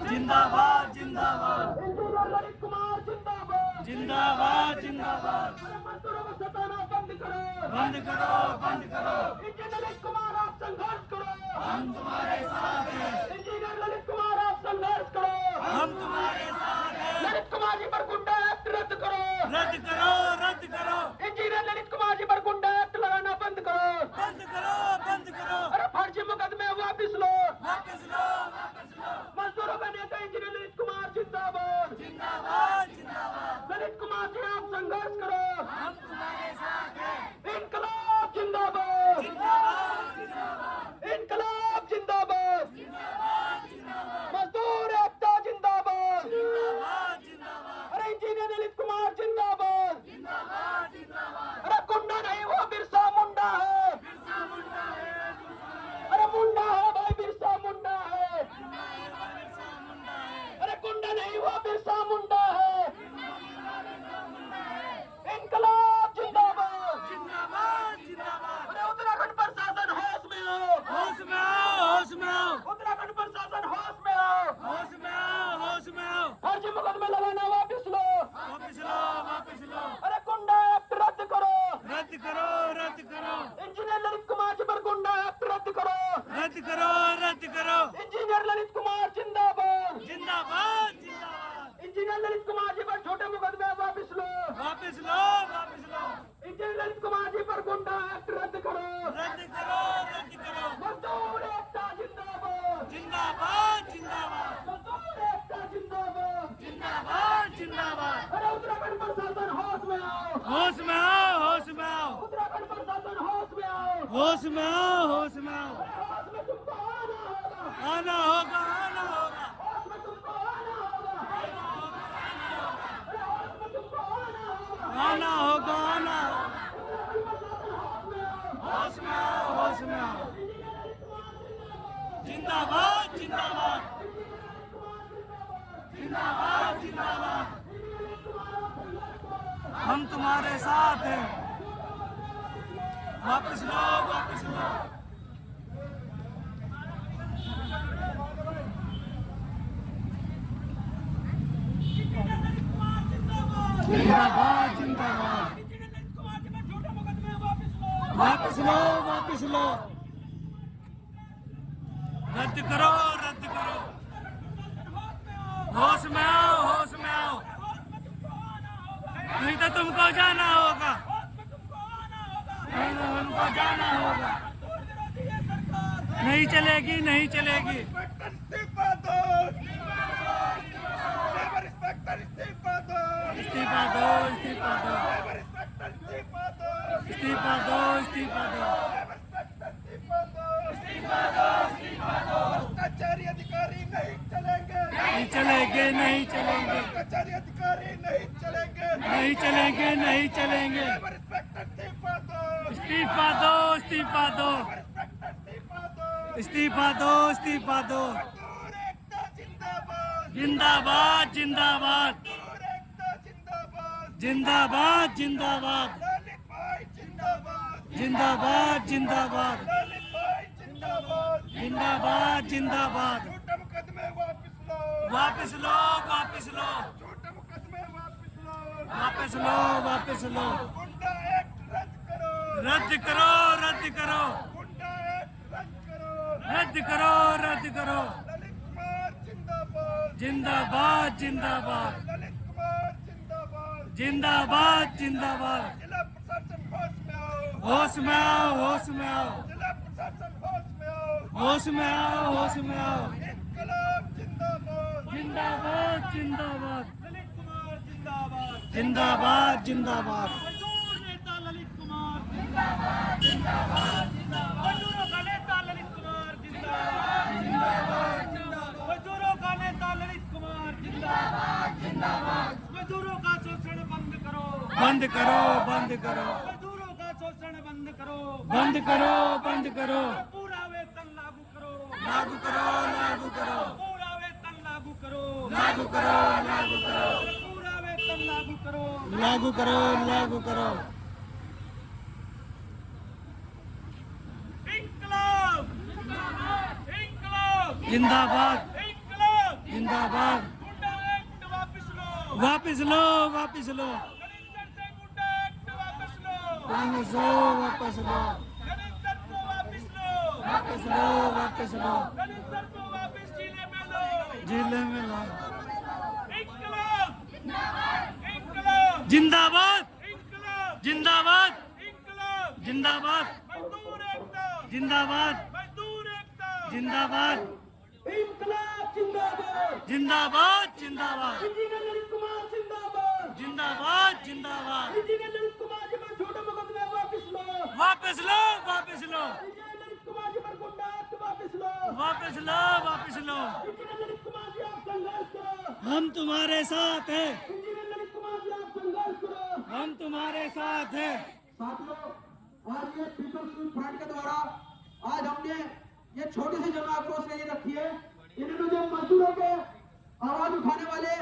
जिंदाबाद जिंदाबाद इंजीनियर ललित कुमार जिंदाबाद जिंदाबाद जिंदाबाद अरे मजदूरों को सताना बंद करो बंद करो बंद करो। इंजीनियर ललित कुमार आप संघर्ष करो हम तुम्हारे साथ हैं, इंजीनियर ललित कुमार आप संघर्ष करो हम तुम्हारे साथ हैं। ललित कुमार जी पर गुंडा एक्ट रद्द करो रद्द करो रद्द करो इंजीनियर ललित कुमार जी पर गुंडा एक्ट लगाना बंद करो बंद करो बंद करो। अरे फर्जी मुकदमे वापिस लो वापस लो वापस लो। मजदूरों का नेता इंजीनियर ललित कुमार जिंदाबाद जिंदाबाद जिंदाबाद ललित कुमार जी आप संघर्ष करो हम तुम्हारे साथ हैं। इनकलाब जिंदाबाद जिंदाबाद जिंदाबाद इनकलाब जिंदाबाद जिंदाबाद जिंदाबाद मजदूर एकता जिंदाबाद जिंदाबाद जिंदाबाद अरे इंजीनियर ललित कुमार जिंदाबाद जिंदाबाद जिंदाबाद। अरे गुंडा नहीं वो बिरसा मुंडा है बिरसा मुंडा है अरे मुंडा है भाई बिरसा मुंडा है बिरसा मुंडा है। अरे गुंडा नहीं वो बिरसा मुंडा है इनकलाब जिंदाबाद जिंदाबाद जिंदाबाद। अरे उत्तराखंड प्रशासन होश में आओ होश में आओ होश में आओ उत्तराखंड प्रशासन होश में आओ होश में आओ होश में आओ। फर्जी मुकदमे लगाना वापिस लो वापस लो वापस लो। अरे गुंडा एक्ट रद्द करो रद्द करो रद्द करो इंजीनियर ललित कुमार जी पर गुंडा एक्ट रद्द करो रद्द करो रद्द करो। इंजीनियर ललित कुमार जिंदाबाद जिंदाबाद जिंदाबाद। इंजीनियर ललित कुमार जी पर छोटे मुकदमे वापिस लो वापस लो वापस लो। इंजीनियर ललित कुमार जी पर गुंडा एक्ट रद्द करो रद्द करो रद्द करो। मजदूर एकता जिंदाबाद जिंदाबाद जिंदाबाद मजदूर एकता जिंदाबाद जिंदाबाद जिंदाबाद। अरे उत्तराखंड प्रशासन होश में आओ होश में आओ होश में आओ उत्तराखंड प्रशासन होश में आओ होश में आओ होश में आओ। अरे होश में तुमको आना आना होगा होगा आना होगा। होश में तुमको आना होगा अरे होश में तुमको आना होगा आना होगा आना होगा। होश में आओ होश में आओ होश में आओ। जिंदाबाद जिंदाबाद जिंदाबाद जिंदाबाद। हम तुम्हारे साथ हैं। वापस लो वापस लो। जिंदाबाद जिंदाबाद। वापस लो वापस लो। रद्द करो रद्द करो। होश में आओ होश में आओ। नहीं तो तुमको जाना होगा। नहीं तो तुमको जाना होगा। नहीं चलेगी नहीं चलेगी। इस्तीफा दो लेबर इंस्पेक्टर इस्तीफा दो इस्तीफा दो इस्तीफा दो लेबर इंस्पेक्टर इस्तीफा दो इस्तीफा दो इस्तीफा दो लेबर इंस्पेक्टर इस्तीफा दो भ्रष्टाचारी अधिकारी नहीं चलेंगे नहीं चलेंगे नहीं चलेंगे भ्रष्टाचारी अधिकारी नहीं चलेंगे नहीं चलेंगे नहीं चलेंगे। लेबर इंस्पेक्टर इस्तीफा दो इस्तीफा दो इस्तीफा दो लेबर इंस्पेक्टर इस्तीफा दो इस्तीफा दो इस्तीफा दो। मजदूर एकता जिंदाबाद जिंदाबाद जिंदाबाद मजदूर एकता जिंदाबाद जिंदाबाद जिंदाबाद ललित भाई जिंदाबाद जिंदाबाद जिंदाबाद ललित भाई जिंदाबाद जिंदाबाद जिंदाबाद। झूठे मुकदमे वापस लो वापस लो वापस लो झूठे मुकदमे वापस लो वापस लो वापस लो। गुंडा एक्ट रद्द करो रद्द करो रद्द करो गुंडा एक्ट रद्द करो रद्द करो रद्द करो। ललित कुमार जिंदाबाद जिंदाबाद जिंदाबाद ललित कुमार जिंदाबाद जिंदाबाद जिंदाबाद। जिला प्रशासन होश में आओ होश में आओ होश में आओ जिला प्रशासन होश में आओ होश में आओ होश में आओ। इनकलाब जिंदाबाद जिंदाबाद जिंदाबाद ललित कुमार जिंदाबाद जिंदाबाद जिंदाबाद। मजदूर नेता ललित कुमार जिंदाबाद जिंदाबाद मजदूरों का नेता ललित कुमार जिंदाबाद मजदूरों का नेता ललित कुमार जिंदाबाद मजदूरों का शोषण बंद करो बंद करो बंद करो मजदूरों का शोषण बंद करो बंद करो बंद करो। पूरा वेतन लागू करो लागू करो लागू करो पूरा वेतन लागू करो लागू करो लागू करो पूरा वेतन लागू करो लागू करो लागू करो। इंकलाब इंकलाब जिंदाबाद इंकलाब जिंदाबाद गुंडा एक्ट वापस लो, वापस लो वापस लो गणेश सर से गुंडा एक्ट वापस लो, वापस लो वापस लो गणेश सर को वापस लो, वापस लो वापस लो गणेश सर को वापस जिले में लो, जिले में लो इंकलाब इंकलाब जिंदाबाद इंकलाब जिंदाबाद इंकलाब, जिंदाबाद मजदूर एकता, जिंदाबाद मजदूर एकता, जिंदाबाद इंकलाब जिंदाबाद, जिंदाबाद जिंदाबाद इंजीनियर ललित कुमार जिंदाबाद, जिंदाबाद जिंदाबाद इंजीनियर ललित कुमार जी पर छोटे मुकदमे वापस लो, वापस लो वापस लो इंजीनियर ललित कुमार जी पर गुंडा एक्ट वापस लो, वापस लो वापस लो इंजीनियर ललित कुमार जी आप संघर्ष करो, हम तुम्हारे साथ हैं इंजीनियर ललित कुमार जी आप संघर्ष करो। हम तुम्हारे साथ हैं साथियों, आज ये पीपल्स फ्रंट के द्वारा आज हमने ये छोटी सी जन आक्रोश रैली रखी है। इन्होंने जो मजदूरों के आवाज उठाने वाले,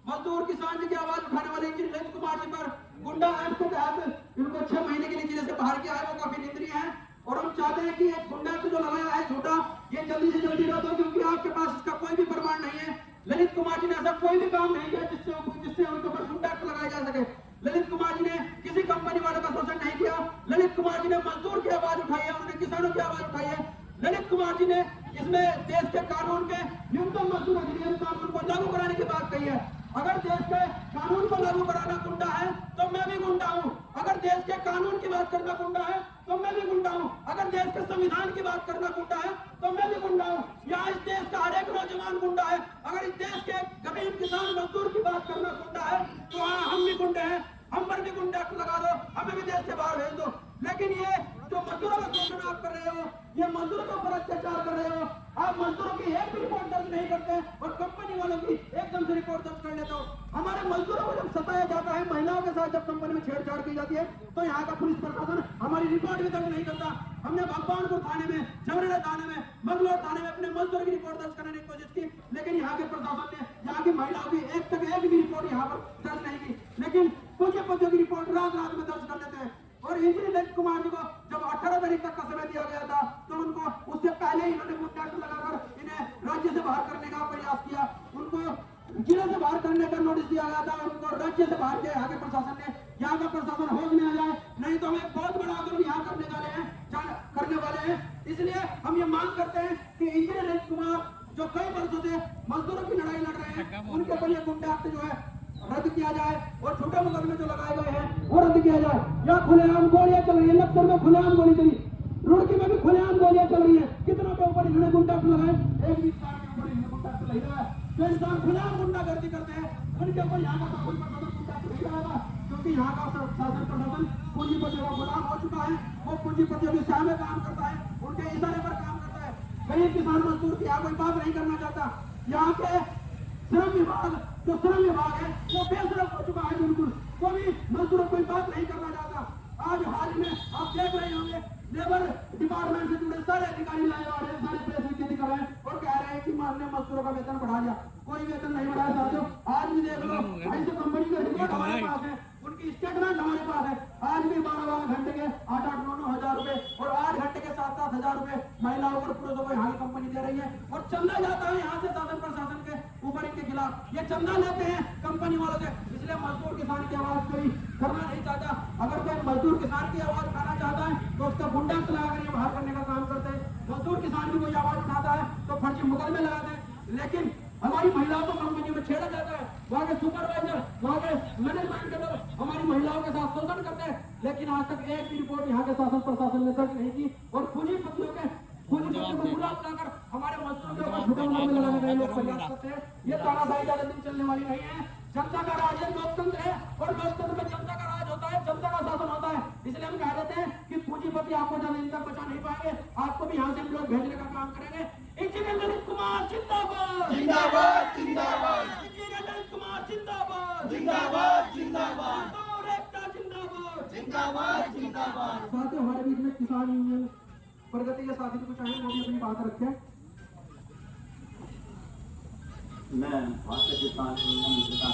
मजदूर किसान जी की आवाज उठाने वाले इंजीनियर ललित कुमार जी पर गुंडा एक्ट के तहत इनको 6 महीने के लिए जिले से बाहर किया है, वो काफी निंदनीय है। और हम चाहते हैं कि ये गुंडा एक्ट जो लगाया है झूठा, ये जल्दी से जल्दी रद्द हो, क्योंकि आपके पास इसका कोई भी प्रमाण नहीं है। ललित कुमार जी ने ऐसा कोई भी काम नहीं किया जिससे उनके ऊपर गुंडा एक्ट लगाया जा सके। ललित कुमार जी ने किसी कंपनी वाले का शोषण नहीं किया। ललित कुमार जी ने मजदूर की आवाज उठाई है, उन्होंने किसानों की आवाज उठाई है। ललित कुमार जी ने इसमें देश के कानून के न्यूनतम मजदूर अधिनियम कानून को लागू कराने की बात कही है। अगर देश के कानून को लागू कराना गुंडा है तो मैं भी गुंडा हूँ। अगर देश के कानून की बात करना गुंडा है तो मैं भी गुंडा हूँ। अगर देश के संविधान की बात करना गुंडा है तो मैं भी गुंडा हूँ। यहाँ इस देश का हर एक नौजवान गुंडा है। अगर इस देश के गरीब किसान मजदूर की बात करना गुंडा है तो हाँ, हम भी गुंडे हैं। हम पर भी गुंडा एक्ट लगा दो, हमें भी देश से बाहर भेज दो। लेकिन ये जो मजदूरों का शोषण आप कर रहे हो, ये मजदूरों के ऊपर अत्याचार कर रहे हो, आप मजदूरों की एक भी रिपोर्ट दर्ज नहीं करते और कंपनी वालों की एकदम से रिपोर्ट दर्ज कर लेते हो। हमारे मजदूरों को जब सताया जाता है, महिलाओं के साथ जब कंपनी में छेड़छाड़ की जाती है, तो यहाँ का पुलिस प्रशासन हमारी रिपोर्ट भी दर्ज नहीं करता। हमने भगवानपुर थाने में, जमरेड़ा थाने में, मंगलौर थाने में अपने मजदूरों की रिपोर्ट दर्ज करने की कोशिश की, लेकिन यहाँ के प्रशासन ने यहाँ की महिलाओं की एक भी रिपोर्ट यहाँ पर दर्ज नहीं की। लेकिन कुछ की रिपोर्ट रात रात में दर्ज कर लेते हैं। और इंजीनियर ललित कुमार जी को जब 18 तारीख तक का समय दिया गया था, तो उनको उससे पहले ही इन्होंने गुंडा एक्ट लगाकर इन्हें राज्य से बाहर करने का प्रयास किया। उनको जिले से बाहर करने का नोटिस दिया गया था, उनको राज्य से बाहर किया। यहाँ के प्रशासन ने, यहाँ का प्रशासन होश में आ जाए, नहीं तो हम एक बहुत बड़ा आंदोलन यहाँ करने वाले हैं। इसलिए हम ये मांग करते हैं कि इंजीनियर ललित कुमार जो कई वर्षों से मजदूरों की लड़ाई लड़ रहे हैं, उनके ऊपर ये गुंडा एक्ट जो है रद्द किया जाए और छोटे मुकदमे जो लगाए गए हैं वो रद्द किया जाए। यहाँ खुलेआम गोलियां चल रही है, लखनऊ में खुलेआम गोली चली, रुड़की में भी खुलेआम गोलियां चल रही है। कितनों के ऊपर इन्होंने गुंडा एक्ट लगाए, एक भी इंसान के ऊपर इन्होंने गुंडा एक्ट नहीं लगाया। जो इंसान खुलेआम गुंडागर्दी करते हैं उनके ऊपर यहाँ का कोई प्रशासन गुंडा एक्ट नहीं लगाएगा, क्योंकि यहाँ का शासन प्रशासन पूंजीपतियों का गुलाम हो चुका है। वो पूंजीपतियों की छाया में काम करता है, उनके इशारे पर काम करता है। गरीब किसान मजदूर की यहाँ कोई बात नहीं करना चाहता। यहाँ के श्रम विभाग जो श्रम विभाग है वो बेशरम हो चुका है, बिल्कुल वो भी मजदूरों कोई बात नहीं करना चाहता। आज हाल में आप देख रहे होंगे लेबर डिपार्टमेंट से जुड़े सारे अधिकारी लाए आ रहे हैं, सारे प्रेस विज्ञप्ति कर रहे हैं और कह रहे हैं कि हमने मजदूरों का वेतन बढ़ा दिया। कोई वेतन नहीं बढ़ाया साथियों। आज भी देख लो, ऐसे कंपनी का रिपोर्ट हमारे पास है, उनकी स्टेटमेंट हमारे पास है। आज भी 12 घंटे के 8-9 हजार रुपए और 8 घंटे के 7-7 हजार रुपए महिलाओं और पुरुषों को यहाँ की कंपनी दे रही है। और चंदा जाता है यहाँ से शासन प्रशासन के ऊपर, इनके खिलाफ ये चंदा लेते हैं कंपनी वालों से। इसलिए मजदूर किसान की आवाज कोई करना नहीं चाहता। अगर कोई मजदूर किसान की आवाज उठाना चाहता है तो उसका गुंडा एक्ट लगाकर ये बाहर करने का काम करते हैं। मजदूर किसान की कोई आवाज उठाता है तो फर्जी मुकदमे लगाते हैं। लेकिन हमारी महिलाओं को कंपनी में छेड़ा जाता है, वहाँ के सुपरवाइजर, वहाँ के मैनेजमेंट के लोग हमारी महिलाओं के साथ शोषण करते हैं। लेकिन आज तक एक भी रिपोर्ट यहाँ के शासन प्रशासन ने दर्ज नहीं की। और पूंजीपतियों को बुला बुलाकर हमारे मजदूरों के ऊपर झूठे मुकदमे लगाने का लोग प्रयास करते हैं। ये तानाशाही ज्यादा दिन चलने वाली नहीं है। जनता का राज है, लोकतंत्र है और लोकतंत्र में जनता का राज होता है, जनता का शासन होता है। इसलिए हम कह देते हैं कि पूंजीपति आपको ज्यादा दिन तक बचा नहीं पाएंगे, आपको भी यहाँ से हम लोग भेजने का काम करेंगे। इंजीनियर ललित कुमार जिंदाबाद, जिंदाबाद जिंदाबाद इंजीनियर ललित कुमार जिंदाबाद, जिंदाबाद जिंदाबाद मजदूर एकता जिंदाबाद, जिंदाबाद जिंदाबाद। साथियों, हमारे बीच में किसान यूनियन प्रगति के साथी कुछ आए, वो भी अपनी बात रखें। मैं भारतीय किसान यूनियन